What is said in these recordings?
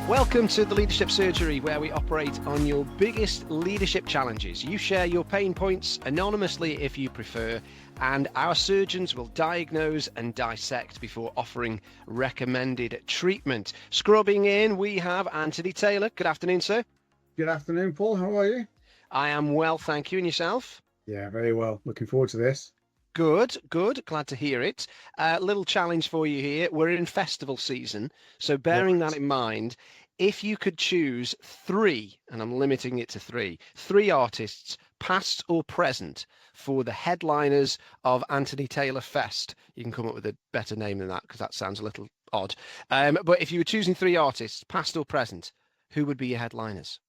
Welcome to the Leadership Surgery, where we operate on your biggest leadership challenges. You share your pain points anonymously if you prefer, and our surgeons will diagnose and dissect before offering recommended treatment. Scrubbing in, we have Anthony Taylor. Good afternoon, sir. Good afternoon, Paul. How are you? I am well, thank you. And yourself? Yeah, very well. Looking forward to this. Good, good. Glad to hear it. Little challenge for you here. We're in festival season, so bearing that in mind, if you could choose three, and I'm limiting it to three artists, past or present, for the headliners of Anthony Taylor Fest, you can come up with a better name than that because that sounds a little odd. But if you were choosing three artists, past or present, who would be your headliners?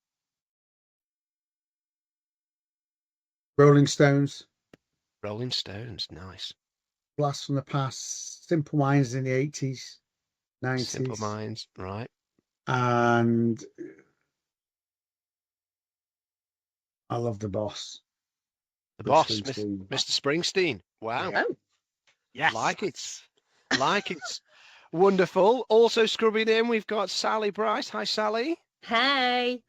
Rolling Stones. Rolling Stones, nice. Blast from the Past. Simple Minds in the 80s, 90s. Simple Minds, right. And I love The Boss. The Boss, Springsteen. Mr. Springsteen. Wow. Oh, yes. Like it. Like it. Wonderful. Also scrubbing in, we've got Sally Bryce. Hi, Sally. Hey.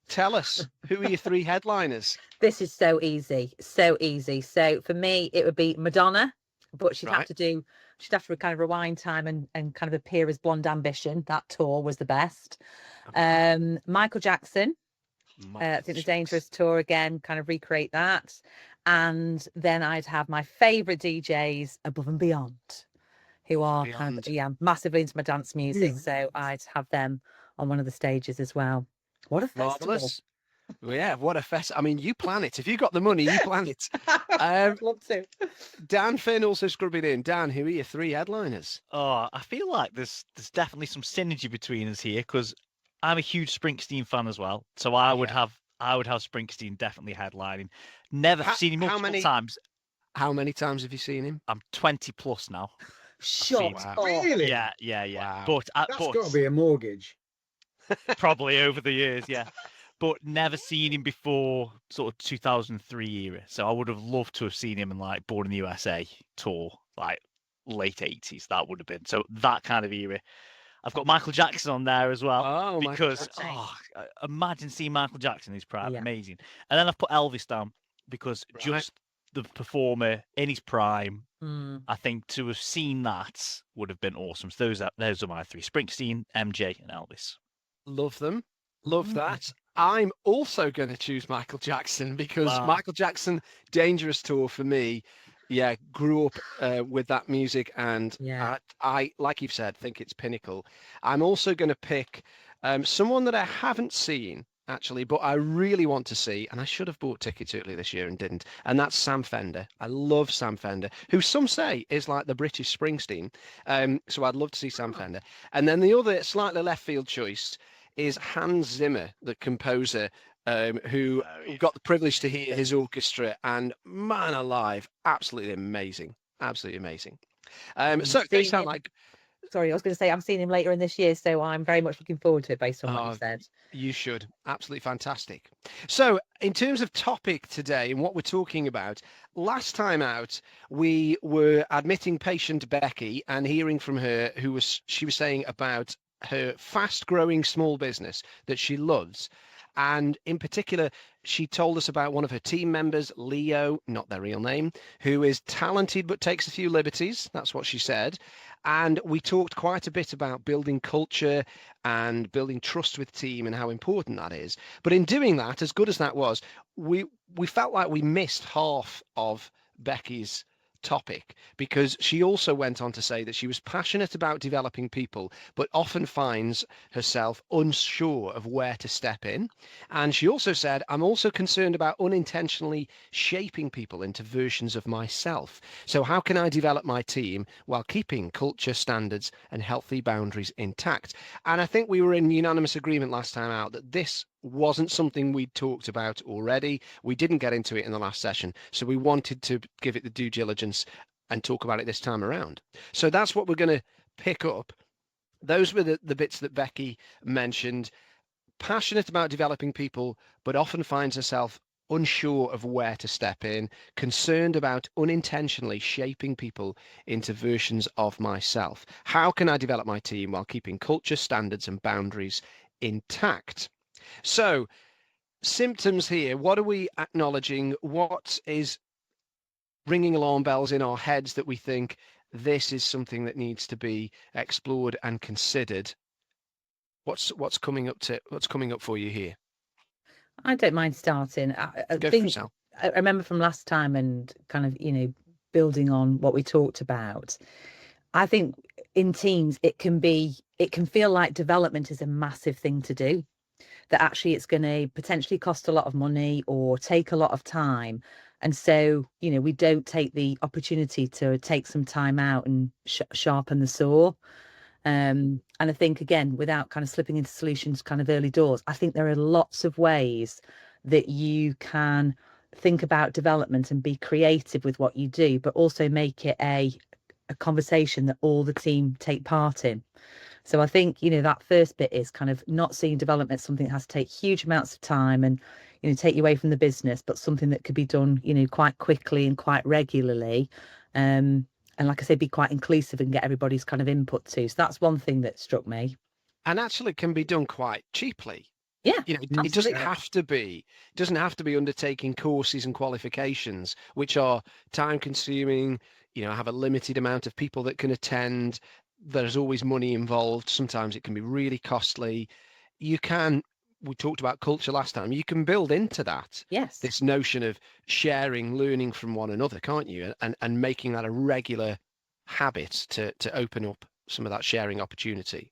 Tell us, who are your three headliners? This is so easy. So easy. So for me, it would be Madonna, but she'd have to kind of rewind time and kind of appear as Blonde Ambition. That tour was the best. Okay. Michael Jackson. I think the Dangerous tour again, kind of recreate that. And then I'd have my favourite DJs Above and Beyond, who are kind of, massively into my dance music. So I'd have them on one of the stages as well. What a festival. Marvellous. Yeah, what a fest. I mean, you plan it. If you've got the money, you plan it. I'd love to. Dan Finn also scrubbing in. Dan, who are your three headliners? Oh, I feel like there's definitely some synergy between us here because I'm a huge Springsteen fan as well. So I would have Springsteen definitely headlining. Never seen him multiple times. How many times have you seen him? I'm 20 plus now. Shut up. Really? Yeah. Wow. But That's got to be a mortgage. probably over the years, yeah. But never seen him before sort of 2003 era. So I would have loved to have seen him in like Born in the USA tour, like late 80s. That would have been. So that kind of era. I've got Michael Jackson on there as well. Oh, because imagine seeing Michael Jackson in his prime. Amazing. And then I've put Elvis down because just the performer in his prime, I think to have seen that would have been awesome. So those are my three: Springsteen, MJ, and Elvis. Love them. Love that. I'm also going to choose Michael Jackson because Michael Jackson Dangerous tour for me, grew up with that music, and I, like you've said, think it's pinnacle. I'm also going to pick someone that I haven't seen actually, but I really want to see, and I should have bought tickets earlier this year and didn't, and that's Sam Fender. I love Sam Fender, who some say is like the British Springsteen. So I'd love to see Sam Fender. And then the other slightly left field choice is Hans Zimmer, the composer, who got the privilege to hear his orchestra, and man alive, absolutely amazing. Absolutely amazing. So they sound like... Sorry, I was going to say I'm seeing him later in this year, so I'm very much looking forward to it based on what you said. You should. Absolutely fantastic. So in terms of topic today and what we're talking about, last time out, we were admitting patient Becky and hearing from her she was saying about her fast-growing small business that she loves. And in particular, she told us about one of her team members, Leo, not their real name, who is talented but takes a few liberties. That's what she said. And we talked quite a bit about building culture and building trust with team and how important that is. But in doing that, as good as that was, we felt like we missed half of Becky's topic, because she also went on to say that she was passionate about developing people, but often finds herself unsure of where to step in. And she also said, I'm also concerned about unintentionally shaping people into versions of myself. So how can I develop my team while keeping culture, standards, and healthy boundaries intact? And I think we were in unanimous agreement last time out that this wasn't something we'd talked about already. We didn't get into it in the last session, so we wanted to give it the due diligence and talk about it this time around. So that's what we're going to pick up. Those were the bits that Becky mentioned. Passionate about developing people, but often finds herself unsure of where to step in, concerned about unintentionally shaping people into versions of myself. How can I develop my team while keeping culture, standards, and boundaries intact. So symptoms here, what are we acknowledging? What is ringing alarm bells in our heads that we think this is something that needs to be explored and considered? What's coming up for you here? I don't mind starting. I Go for it, think Sal. I remember from last time and kind of, building on what we talked about. I think in teams, it can feel like development is a massive thing to do, that actually it's going to potentially cost a lot of money or take a lot of time. And so, we don't take the opportunity to take some time out and sharpen the saw. And I think, again, without kind of slipping into solutions kind of early doors, I think there are lots of ways that you can think about development and be creative with what you do, but also make it a conversation that all the team take part in. So I think, that first bit is kind of not seeing development as something that has to take huge amounts of time and, take you away from the business, but something that could be done, quite quickly and quite regularly. And like I say, be quite inclusive and get everybody's kind of input too. So that's one thing that struck me. And actually can be done quite cheaply. Yeah, it absolutely. doesn't have to be undertaking courses and qualifications, which are time consuming, have a limited amount of people that can attend. There's always money involved. Sometimes it can be really costly. We talked about culture last time. You can build into that. Yes. This notion of sharing, learning from one another, can't you? And making that a regular habit to open up some of that sharing opportunity.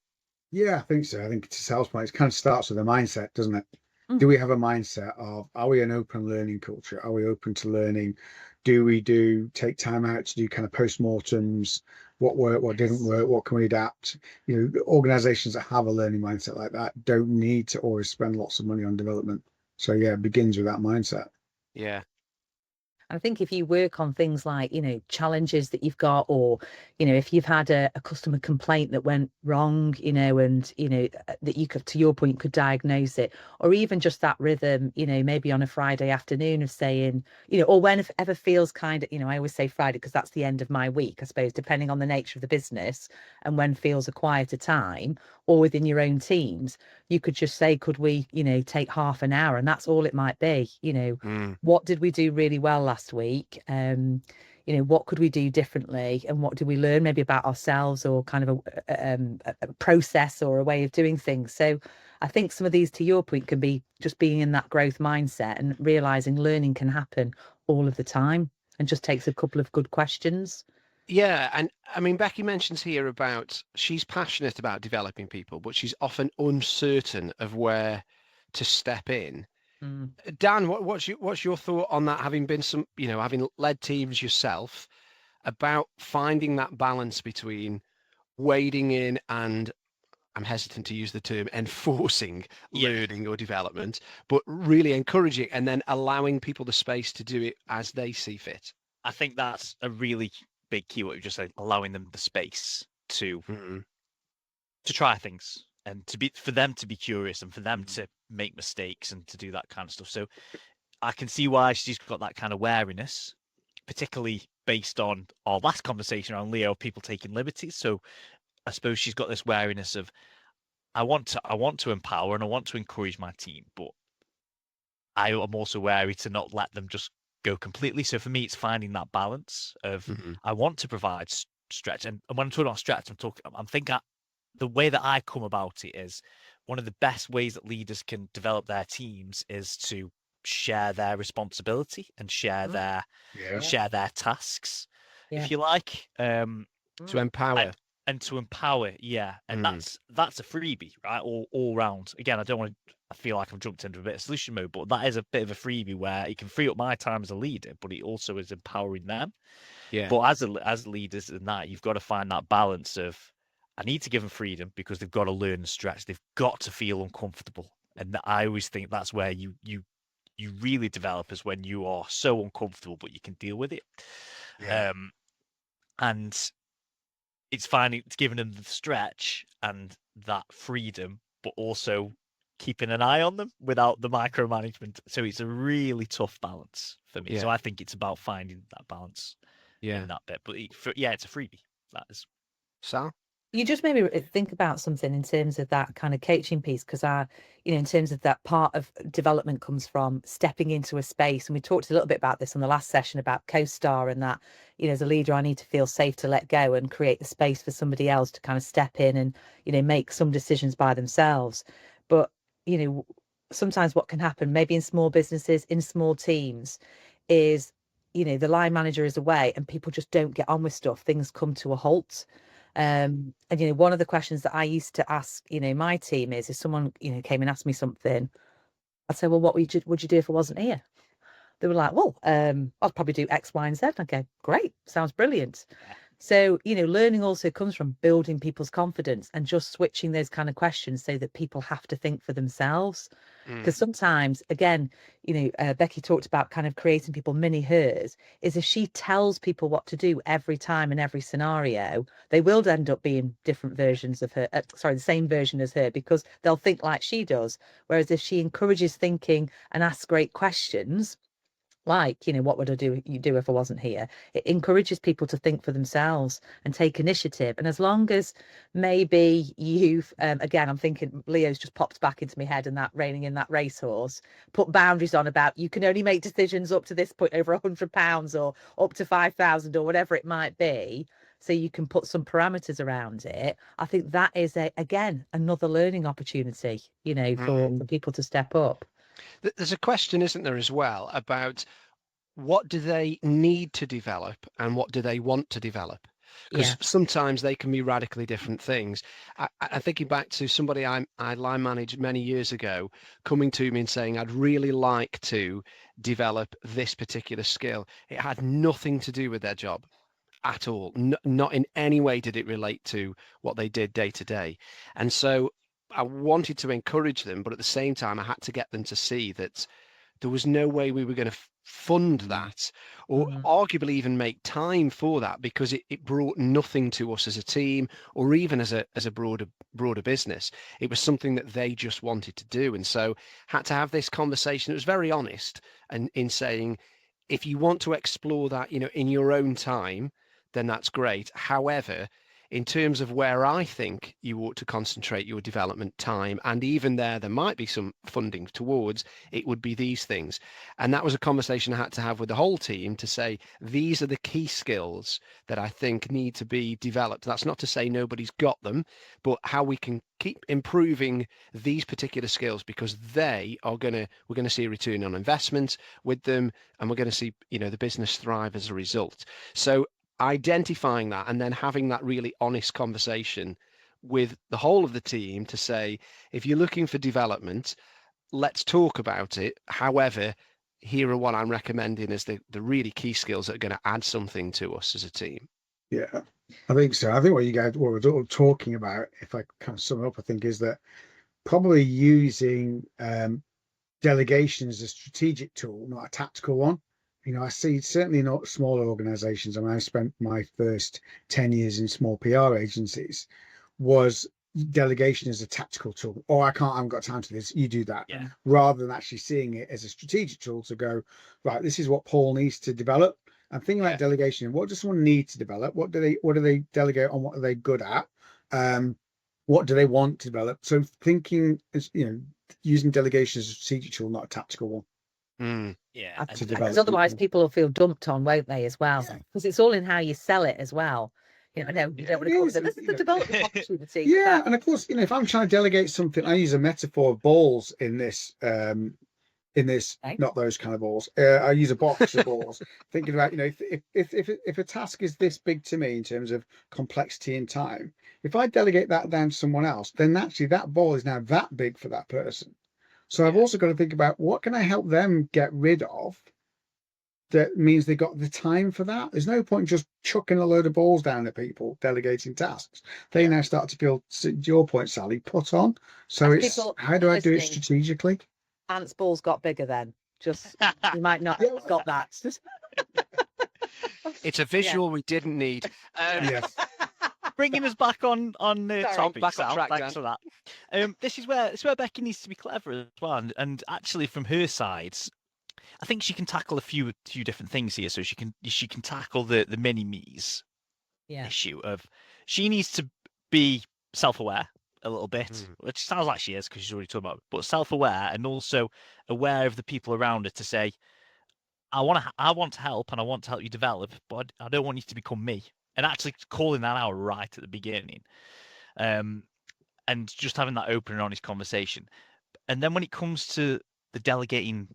Yeah, I think so. I think to Sal's point, it kind of starts with a mindset, doesn't it? Mm. Do we have a mindset of, are we an open learning culture? Are we open to learning? Do we take time out to do kind of postmortems? What worked, what didn't work, what can we adapt? Organizations that have a learning mindset like that don't need to always spend lots of money on development. So yeah, it begins with that mindset. Yeah. I think if you work on things like, challenges that you've got, or, if you've had a customer complaint that went wrong, and, that you could, to your point, could diagnose it, or even just that rhythm, maybe on a Friday afternoon of saying, or whenever feels kind of, I always say Friday because that's the end of my week, I suppose, depending on the nature of the business and when feels a quieter time, or within your own teams, you could just say, could we, take half an hour? And that's all it might be. What did we do really well last week? What could we do differently? And what did we learn maybe about ourselves, or kind of a process or a way of doing things? So I think some of these, to your point, can be just being in that growth mindset and realizing learning can happen all of the time and just takes a couple of good questions. Yeah, and I mean, Becky mentions here about she's passionate about developing people, but she's often uncertain of where to step in. Mm. Dan, what's your thought on that? Having been having led teams yourself, about finding that balance between wading in and, I'm hesitant to use the term, enforcing learning or development, but really encouraging and then allowing people the space to do it as they see fit. I think that's a really big key, what you just said, allowing them the space to try things and for them to be curious and for them to make mistakes and to do that kind of stuff. So I can see why she's got that kind of wariness, particularly based on our last conversation around Leo, people taking liberties. So I suppose she's got this wariness of, I want to empower and I want to encourage my team, but I am also wary to not let them just go completely. So for me, it's finding that balance of I want to provide stretch, and when I'm talking about stretch, I'm thinking the way that I come about it is one of the best ways that leaders can develop their teams is to share their responsibility and share their tasks, if you like, to empower. And to empower, yeah, and that's a freebie, right? All round. Again, I feel like I've jumped into a bit of solution mode, but that is a bit of a freebie where it can free up my time as a leader, but it also is empowering them. Yeah. But as leaders in that, you've got to find that balance of, I need to give them freedom because they've got to learn and stretch. They've got to feel uncomfortable, and I always think that's where you really develop, is when you are so uncomfortable but you can deal with it. Yeah. And it's giving them the stretch and that freedom, but also keeping an eye on them without the micromanagement. So it's a really tough balance for me. Yeah. So I think it's about finding that balance in that bit. But it's a freebie. That is. Sal? You just made me think about something in terms of that kind of coaching piece, because in terms of that part of development comes from stepping into a space. And we talked a little bit about this on the last session about co-star, and that, as a leader, I need to feel safe to let go and create the space for somebody else to kind of step in and, make some decisions by themselves. But, sometimes what can happen, maybe in small businesses, in small teams, is, the line manager is away and people just don't get on with stuff. Things come to a halt. And one of the questions that I used to ask my team is, if someone came and asked me something, I'd say, well, what would you do if I wasn't here? They were like, well, I'd probably do X, Y, and Z. I go, great, sounds brilliant. So learning also comes from building people's confidence and just switching those kind of questions so that people have to think for themselves. Because sometimes, again, Becky talked about kind of creating people mini hers, is if she tells people what to do every time in every scenario, they will end up being different versions of her, the same version as her, because they'll think like she does. Whereas if she encourages thinking and asks great questions, like, what would you do if I wasn't here? It encourages people to think for themselves and take initiative. And as long as maybe you've, again, I'm thinking Leo's just popped back into my head, and that reining in that racehorse, put boundaries on about you can only make decisions up to this point over £100 or up to 5,000 or whatever it might be. So you can put some parameters around it. I think that is, again, another learning opportunity, for people to step up. There's a question, isn't there, as well, about what do they need to develop and what do they want to develop? Because sometimes they can be radically different things. I'm thinking back to somebody I line managed many years ago coming to me and saying, I'd really like to develop this particular skill. It had nothing to do with their job at all. Not in any way did it relate to what they did day to day. And so I wanted to encourage them, but at the same time, I had to get them to see that there was no way we were going to fund that, or arguably even make time for that, because it brought nothing to us as a team, or even as a broader business. It was something that they just wanted to do. And so had to have this conversation. It was very honest, and in saying, if you want to explore that, in your own time, then that's great. However, in terms of where I think you ought to concentrate your development time, and even there might be some funding towards, it would be these things. And that was a conversation I had to have with the whole team to say, these are the key skills that I think need to be developed. That's not to say nobody's got them, but how we can keep improving these particular skills, because we're going to see a return on investment with them, and we're going to see, the business thrive as a result. So identifying that and then having that really honest conversation with the whole of the team to say, if you're looking for development, let's talk about it. However, here are what I'm recommending as the really key skills that are going to add something to us as a team. Yeah, I think so. I think what we're talking about, if I kind of sum it up, I think is that probably using delegation as a strategic tool, not a tactical one. I see certainly not smaller organizations. I mean, I spent my first 10 years in small PR agencies, was delegation as a tactical tool. Oh, I haven't got time to this, you do that. Yeah. Rather than actually seeing it as a strategic tool to go, right, this is what Paul needs to develop. And thinking about delegation, what does someone need to develop? What do they delegate on? What are they good at? What do they want to develop? So thinking as, using delegation as a strategic tool, not a tactical one. Yeah, because otherwise people will feel dumped on, won't they, as well? Because it's all in how you sell it as well. I know you don't want to call it. This is the development opportunity. Yeah, and of course, if I'm trying to delegate something, I use a metaphor of balls in this. Not those kind of balls. I use a box of balls. Thinking about, if a task is this big to me in terms of complexity and time, if I delegate that down to someone else, then actually that ball is now that big for that person. So I've also got to think about what can I help them get rid of that means they got the time for that. There's no point just chucking a load of balls down at people, delegating tasks. They now start to feel, to your point, Sally, put on. So it's how do I do it strategically? Ant's balls got bigger then. Just you might not have got that. It's a visual we didn't need. Yes. Bringing us back on topic, back on Sal. track, Thanks for that. This is where Becky needs to be clever as well, and actually from her side, I think she can tackle a few different things here. So she can tackle the mini me's issue of, she needs to be self-aware a little bit, which sounds like she is because she's already talking about it, but self-aware and also aware of the people around her to say, I want to help and I want to help you develop, but I don't want you to become me. And actually calling that out right at the beginning. And just having that open and honest conversation. And then when it comes to the delegating,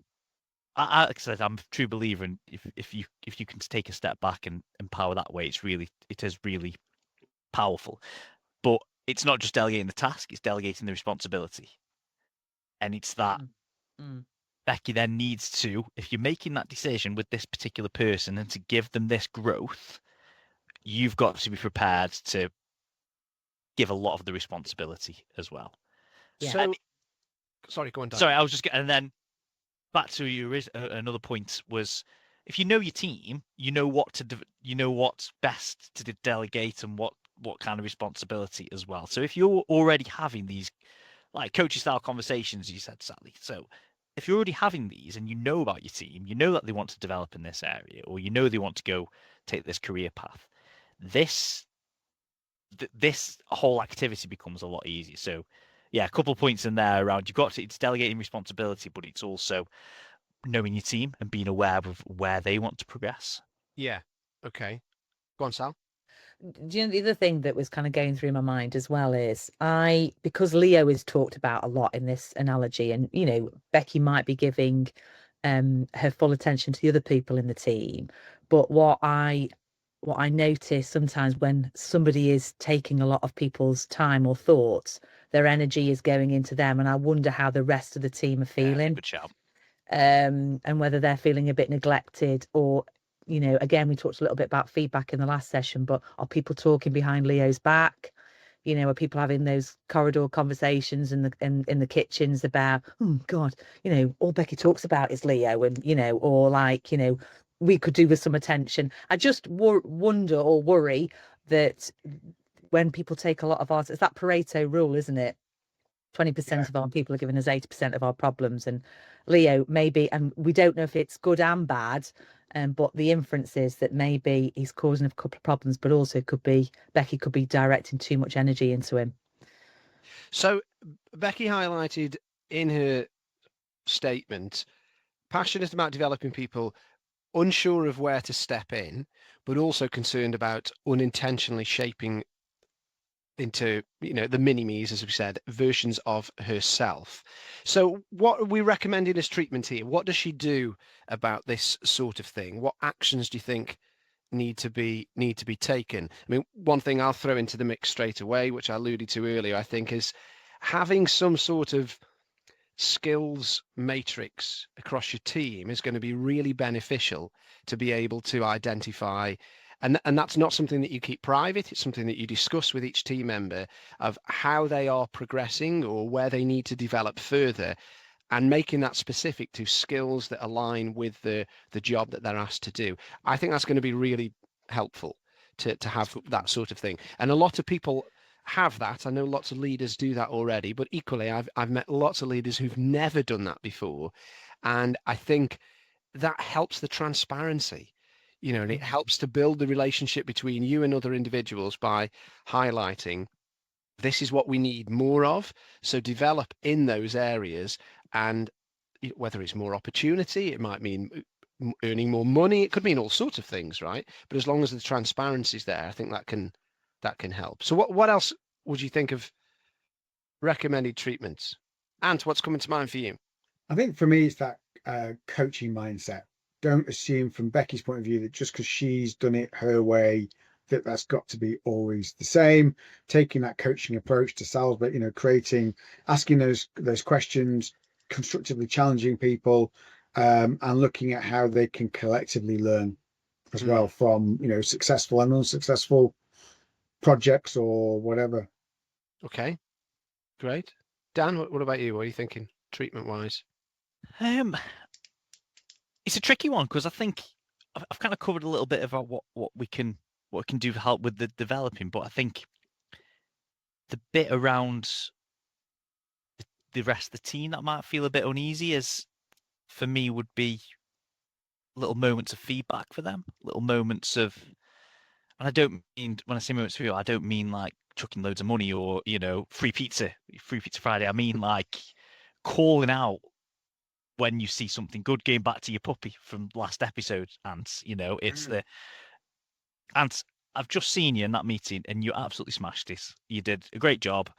like I said, I'm a true believer in if you can take a step back and empower that way, it is really powerful. But it's not just delegating the task, it's delegating the responsibility. And it's that Becky then needs to, if you're making that decision with this particular person and to give them this growth, you've got to be prepared to give a lot of the responsibility as well. Yeah. So, sorry, go on, Dan. Sorry, I was just getting, and then back to your another point was, if you know your team, you know what's best to delegate and what kind of responsibility as well. So if you're already having these like coaching style conversations, you said, Sally. So if you're already having these and you know about your team, you know that they want to develop in this area, or you know they want to go take this career path, this whole activity becomes a lot easier. So yeah, a couple of points in there around it's delegating responsibility, but it's also knowing your team and being aware of where they want to progress. Yeah. Okay. Go on, Sal. Do you know the other thing that was kind of going through my mind as well is because Leo is talked about a lot in this analogy, and Becky might be giving her full attention to the other people in the team, but what I notice sometimes when somebody is taking a lot of people's time or thoughts, their energy is going into them, and I wonder how the rest of the team are feeling. Good shout. And whether they're feeling a bit neglected, or again, we talked a little bit about feedback in the last session, but are people talking behind Leo's back? Are people having those corridor conversations in the kitchens about, oh God, all Becky talks about is Leo, and or like, we could do with some attention. I just wonder or worry that when people take a lot of ours, it's that Pareto rule, isn't it? 20% of our people are giving us 80% of our problems, and Leo maybe, and we don't know if it's good and bad, but the inference is that maybe he's causing a couple of problems, but also Becky could be directing too much energy into him. So Becky highlighted in her statement, passionate about developing people, unsure of where to step in, but also concerned about unintentionally shaping into the mini-me's, as we said, versions of herself. So what are we recommending as treatment here? What does she do about this sort of thing? What actions do you think need to be taken? I mean, one thing I'll throw into the mix straight away, which I alluded to earlier, I think, is having some sort of skills matrix across your team is going to be really beneficial to be able to identify. And that's not something that you keep private. It's something that you discuss with each team member of how they are progressing or where they need to develop further, and making that specific to skills that align with the job that they're asked to do. I think that's going to be really helpful to have that sort of thing. And a lot of people have that. I know lots of leaders do that already, but equally I've met lots of leaders who've never done that before. And I think that helps the transparency. And it helps to build the relationship between you and other individuals by highlighting this is what we need more of. So develop in those areas, and whether it's more opportunity, it might mean earning more money. It could mean all sorts of things, right? But as long as the transparency is there, I think that can help. So what else would you think of recommended treatments? Ant, what's coming to mind for you? I think for me, it's that coaching mindset. Don't assume from Becky's point of view that just because she's done it her way, that's got to be always the same. Taking that coaching approach to Sal's, but asking those questions, constructively challenging people, and looking at how they can collectively learn as well from successful and unsuccessful projects or whatever. Okay, great. Dan, what about you? What are you thinking treatment wise? It's a tricky one because I think I've kind of covered a little bit about what we can do to help with the developing, but I think the bit around the rest of the team that might feel a bit uneasy is, for me, would be little moments of feedback for them, little moments of, And I don't mean, when I say moments for you, I don't mean like chucking loads of money or, free pizza Friday. I mean like calling out when you see something good, going back to your puppy from last episode. And, it's and I've just seen you in that meeting and you absolutely smashed this. You did a great job.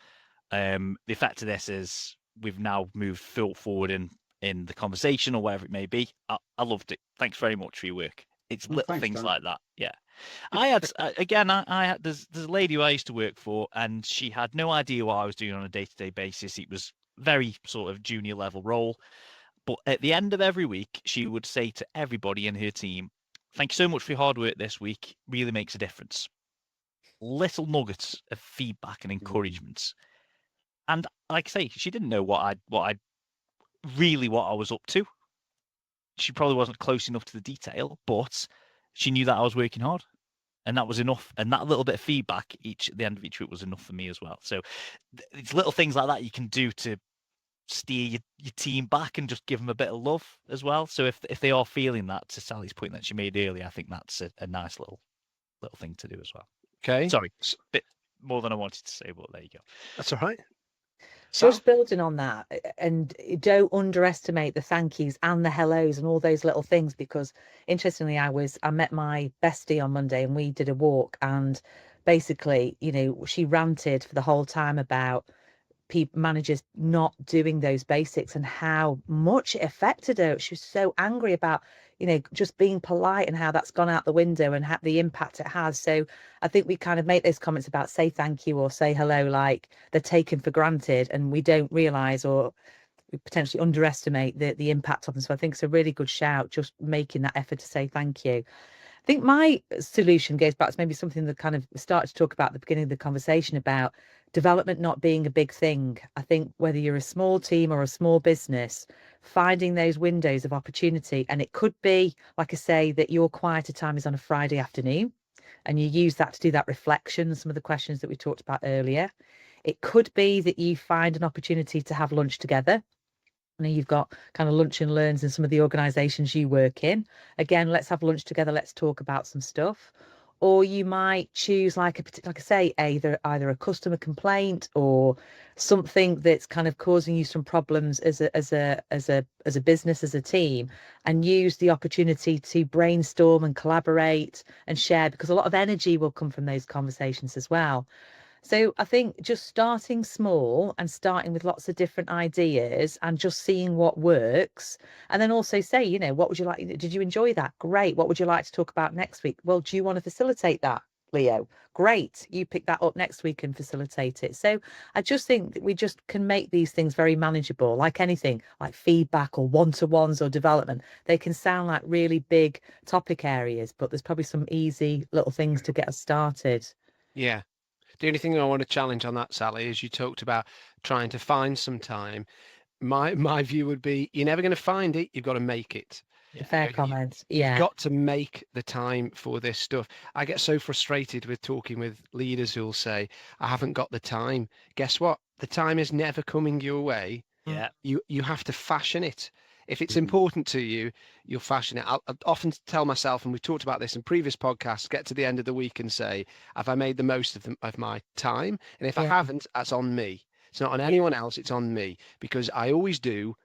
The effect of this is we've now moved forward in the conversation or wherever it may be. I loved it. Thanks very much for your work. It's little Thanks, things Dan. like that. Yeah. I had again. I had there's a lady who I used to work for, and she had no idea what I was doing on a day-to-day basis. It was very sort of junior level role, but at the end of every week, she would say to everybody in her team, "Thank you so much for your hard work this week. Really makes a difference." Little nuggets of feedback and encouragement. And like I say, she didn't know what I was up to. She probably wasn't close enough to the detail, but she knew that I was working hard. And that was enough. And that little bit of feedback at the end of each week was enough for me as well. So it's little things like that you can do to steer your team back and just give them a bit of love as well. So if they are feeling that, to Sally's point that she made earlier, I think that's a nice little thing to do as well. Okay. Sorry, bit more than I wanted to say, but there you go. That's all right. Sal? Just building on that, and don't underestimate the thank yous and the hellos and all those little things, because interestingly, I met my bestie on Monday and we did a walk, and basically, she ranted for the whole time about managers not doing those basics and how much it affected her. She was so angry about just being polite and how that's gone out the window and the impact it has. So I think we kind of make those comments about say thank you or say hello like they're taken for granted, and we don't realize or we potentially underestimate the impact of them. So I think it's a really good shout, just making that effort to say thank you. I think my solution goes back to maybe something that kind of started to talk about at the beginning of the conversation about development not being a big thing. I think whether you're a small team or a small business, finding those windows of opportunity, and it could be, like I say, that your quieter time is on a Friday afternoon and you use that to do that reflection, some of the questions that we talked about earlier. It could be that you find an opportunity to have lunch together. You've got kind of lunch and learns in some of the organizations you work in. Again, let's have lunch together. Let's talk about some stuff. Or you might choose like I say, either a customer complaint or something that's kind of causing you some problems as a business, as a team, and use the opportunity to brainstorm and collaborate and share, because a lot of energy will come from those conversations as well. So I think just starting small and starting with lots of different ideas and just seeing what works. And then also say, what would you like? Did you enjoy that? Great. What would you like to talk about next week? Well, do you want to facilitate that, Leo? Great. You pick that up next week and facilitate it. So I just think that we just can make these things very manageable, like anything, like feedback or one-to-ones or development. They can sound like really big topic areas, but there's probably some easy little things to get us started. Yeah. The only thing I want to challenge on that, Sally, is you talked about trying to find some time. My view would be you're never going to find it. You've got to make it. Fair comment. Yeah. You've got to make the time for this stuff. I get so frustrated with talking with leaders who'll say, I haven't got the time. Guess what? The time is never coming your way. Yeah. You have to fashion it. If it's important to you, you'll fashion it. I'll often tell myself, and we've talked about this in previous podcasts, get to the end of the week and say, have I made the most of my time? And if I haven't, that's on me. It's not on anyone else, it's on me. Because I always do,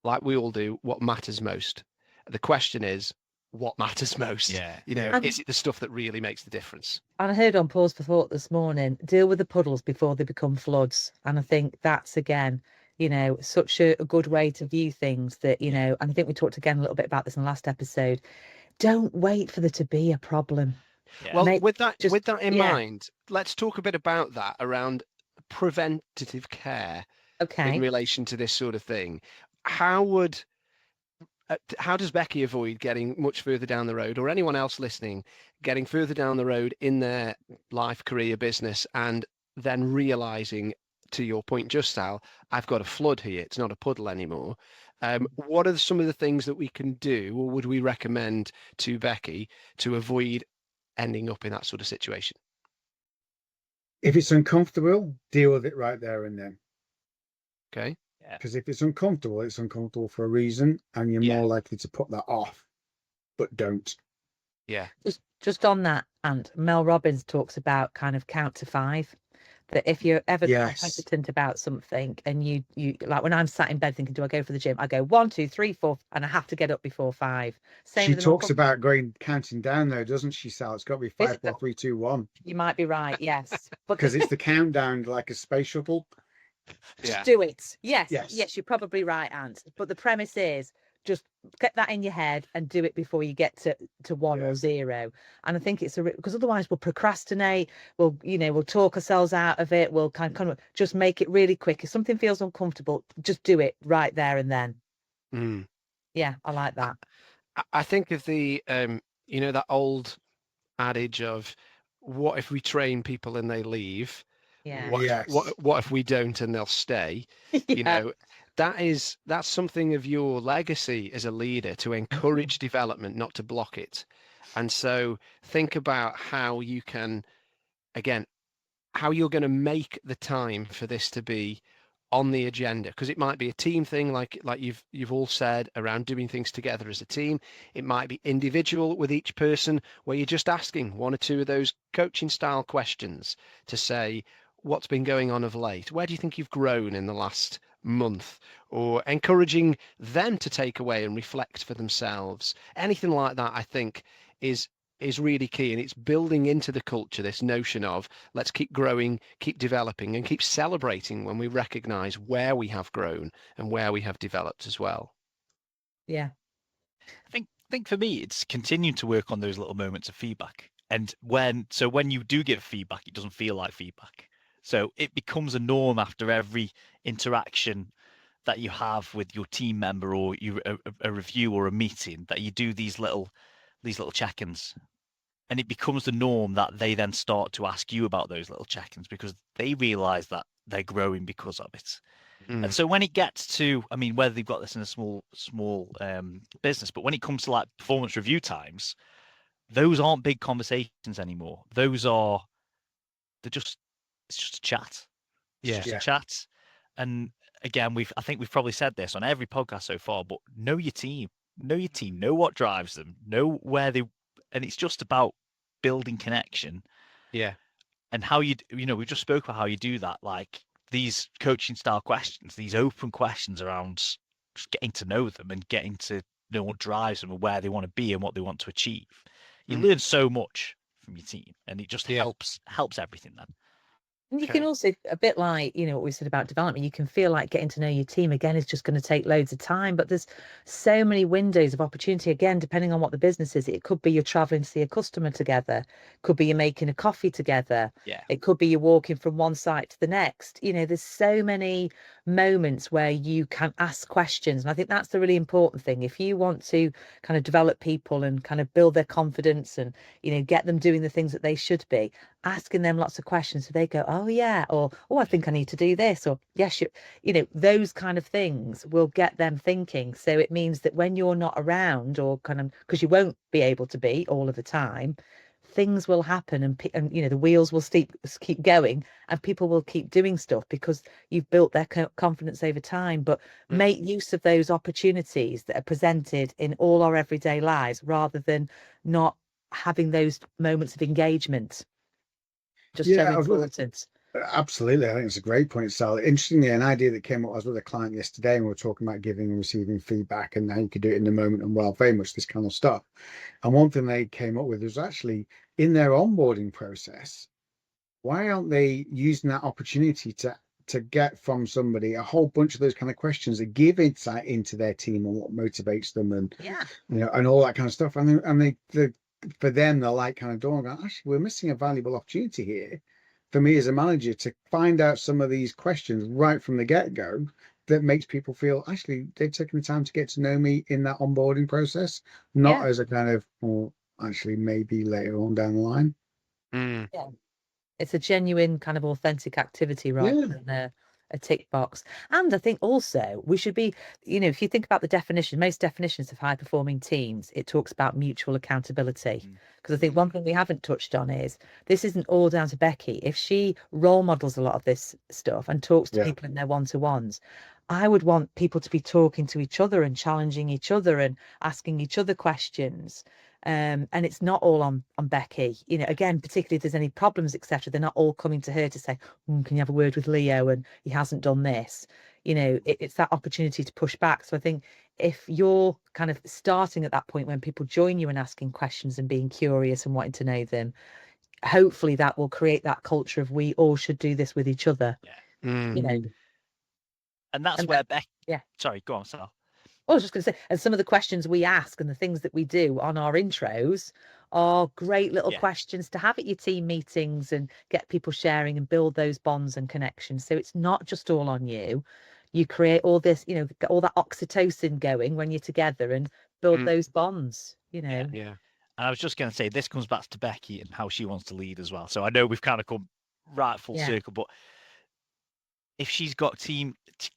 like we all do, what matters most. The question is, what matters most? Yeah. Is it the stuff that really makes the difference? And I heard on Pause for Thought this morning, deal with the puddles before they become floods. And I think that's, again, such a good way to view things that, and I think we talked again a little bit about this in the last episode. Don't wait for there to be a problem. Yeah. Well, with that in mind, let's talk a bit about that around preventative care in relation to this sort of thing. How does Becky avoid getting much further down the road, or anyone else listening, getting further down the road in their life, career, business, and then realizing, to your point, just Sal, I've got a flood here. It's not a puddle anymore. What are some of the things that we can do, or would we recommend to Becky to avoid ending up in that sort of situation? If it's uncomfortable, deal with it right there and then. Okay. Because if it's uncomfortable for a reason, and you're more likely to put that off, but don't. Yeah. Just on that, and Mel Robbins talks about kind of count to 5. That if you're ever Yes. hesitant about something, and you like, when I'm sat in bed thinking, do I go for the gym? I go 1, 2, 3, 4, and I have to get up before 5. Same She with an talks about counting down though, doesn't she, Sal? It's got to be 5, 4, 3, 2, 1. You might be right, yes, but Because it's the countdown like a space shuttle. just do it. Yes, Yes. you're probably right, Ant. But the premise is just get that in your head and do it before you get to 1 or 0. And I think it's because otherwise we'll procrastinate. We'll talk ourselves out of it. We'll kind of just make it really quick. If something feels uncomfortable, just do it right there and then. Yeah, I like that. I think of the that old adage of, what if we train people and they leave? Yeah. What if we don't and they'll stay? Yeah. That's something of your legacy as a leader, to encourage development, not to block it. And so think about how you can, again, how you're going to make the time for this to be on the agenda, because it might be a team thing, like you've all said, around doing things together as a team. It might be individual with each person, where you're just asking 1 or 2 of those coaching style questions to say, what's been going on of late? Where do you think you've grown in the last month? Or encouraging them to take away and reflect for themselves. Anything like that, I think, is really key, and it's building into the culture this notion of, let's keep growing, keep developing, and keep celebrating when we recognize where we have grown and where we have developed as well. Yeah. I think for me, it's continuing to work on those little moments of feedback. And when you do give feedback, it doesn't feel like feedback. So it becomes a norm after every interaction that you have with your team member, or a review or a meeting, that you do these little check-ins. And it becomes the norm that they then start to ask you about those little check-ins, because they realize that they're growing because of it. And so when it gets to, I mean, whether they've got this in a small business, but when it comes to like performance review times, those aren't big conversations anymore. It's just a chat. It's just a chat. And again, I think we've probably said this on every podcast so far, but know your team, know what drives them, know where and it's just about building connection. Yeah. And how we just spoke about how you do that, like these coaching style questions, these open questions around just getting to know them and getting to know what drives them and where they want to be and what they want to achieve. You learn so much from your team, and it just helps everything then. And you can also, a bit like, what we said about development, you can feel like getting to know your team again is just going to take loads of time, but there's so many windows of opportunity, again, depending on what the business is. It could be you're traveling to see a customer together, could be you're making a coffee together, it could be you're walking from one site to the next. There's so many moments where you can ask questions, and I think that's the really important thing. If you want to kind of develop people and kind of build their confidence and get them doing the things that they should be, asking them lots of questions so they go, oh yeah, or I think I need to do this, or yes, those kind of things will get them thinking. So it means that when you're not around, or kind of, because you won't be able to be all of the time, things will happen, and the wheels will keep going, and people will keep doing stuff because you've built their confidence over time. But make use of those opportunities that are presented in all our everyday lives, rather than not having those moments of engagement. Just so important. Absolutely. I think it's a great point, Sal. Interestingly, an idea that came up, I was with a client yesterday, and we were talking about giving and receiving feedback and how you could do it in the moment, and very much this kind of stuff. And one thing they came up with was actually in their onboarding process, why aren't they using that opportunity to get from somebody a whole bunch of those kind of questions that give insight into their team and what motivates them, and and all that kind of stuff. And they for them, they're like kind of going, actually, we're missing a valuable opportunity here for me as a manager to find out some of these questions right from the get-go that makes people feel actually they've taken the time to get to know me in that onboarding process, not as a kind of, well, actually maybe later on down the line. It's a genuine kind of authentic activity rather than a tick box. And I think also we should be, if you think about the definition, most definitions of high performing teams, it talks about mutual accountability. Because I think one thing we haven't touched on is this isn't all down to Becky. If she role models a lot of this stuff and talks to people in their one-to-ones, I would want people to be talking to each other and challenging each other and asking each other questions. And it's not all on Becky. You know, again, particularly if there's any problems, etc., they're not all coming to her to say, can you have a word with Leo, and he hasn't done this. You know, it's that opportunity to push back. So I think if you're kind of starting at that point when people join you and asking questions and being curious and wanting to know them, hopefully that will create that culture of we all should do this with each other. You know, and that's where Becky. Yeah. Sorry, go on, Sal. I was just going to say, and some of the questions we ask and the things that we do on our intros are great little questions to have at your team meetings and get people sharing and build those bonds and connections. So it's not just all on you. You create all this, you know, get all that oxytocin going when you're together and build those bonds, you know. Yeah. And I was just going to say, this comes back to Becky and how she wants to lead as well. So I know we've kind of come right full circle, but if she's got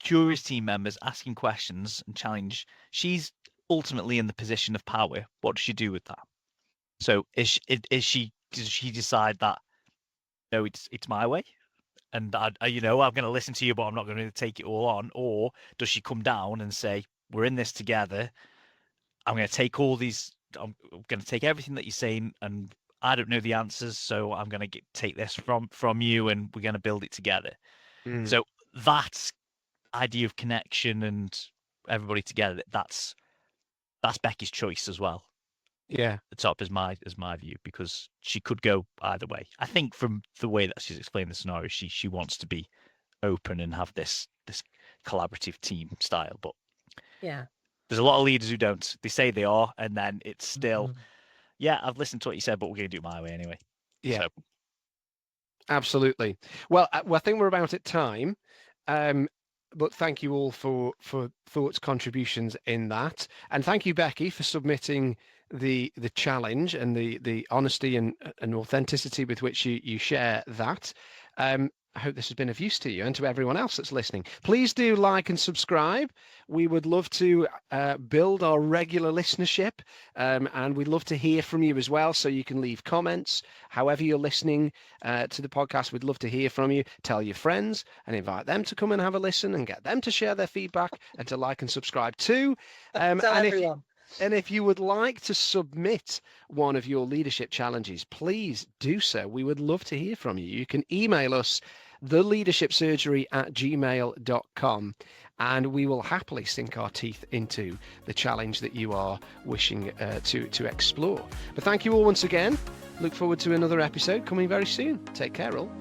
curious team members asking questions and challenge, she's ultimately in the position of power. What does she do with that? So does she decide that, no, it's my way, and I'm going to listen to you, but I'm not going to take it all on? Or does she come down and say, we're in this together, I'm going to take I'm going to take everything that you're saying, and I don't know the answers, so I'm going to take this from you, and we're going to build it together. So that idea of connection and everybody together, that's Becky's choice as well. Yeah. The top is my view, because she could go either way. I think from the way that she's explained the scenario, she wants to be open and have this collaborative team style. But there's a lot of leaders who don't. They say they are, and then it's still, I've listened to what you said, but we're going to do it my way anyway. Yeah. So. Absolutely. Well, I think we're about at time. But thank you all for thoughts, contributions in that, and thank you, Becky, for submitting the challenge and the honesty and authenticity with which you share that. I hope this has been of use to you and to everyone else that's listening. Please do like and subscribe. We would love to build our regular listenership, and we'd love to hear from you as well. So you can leave comments. However you're listening to the podcast, we'd love to hear from you. Tell your friends and invite them to come and have a listen and get them to share their feedback and to like and subscribe too. Tell everyone. And if you would like to submit one of your leadership challenges, please do so. We would love to hear from you. You can email us TheLeadershipSurgery@gmail.com, and we will happily sink our teeth into the challenge that you are wishing to explore. But thank you all once again. Look forward to another episode coming very soon. Take care, all.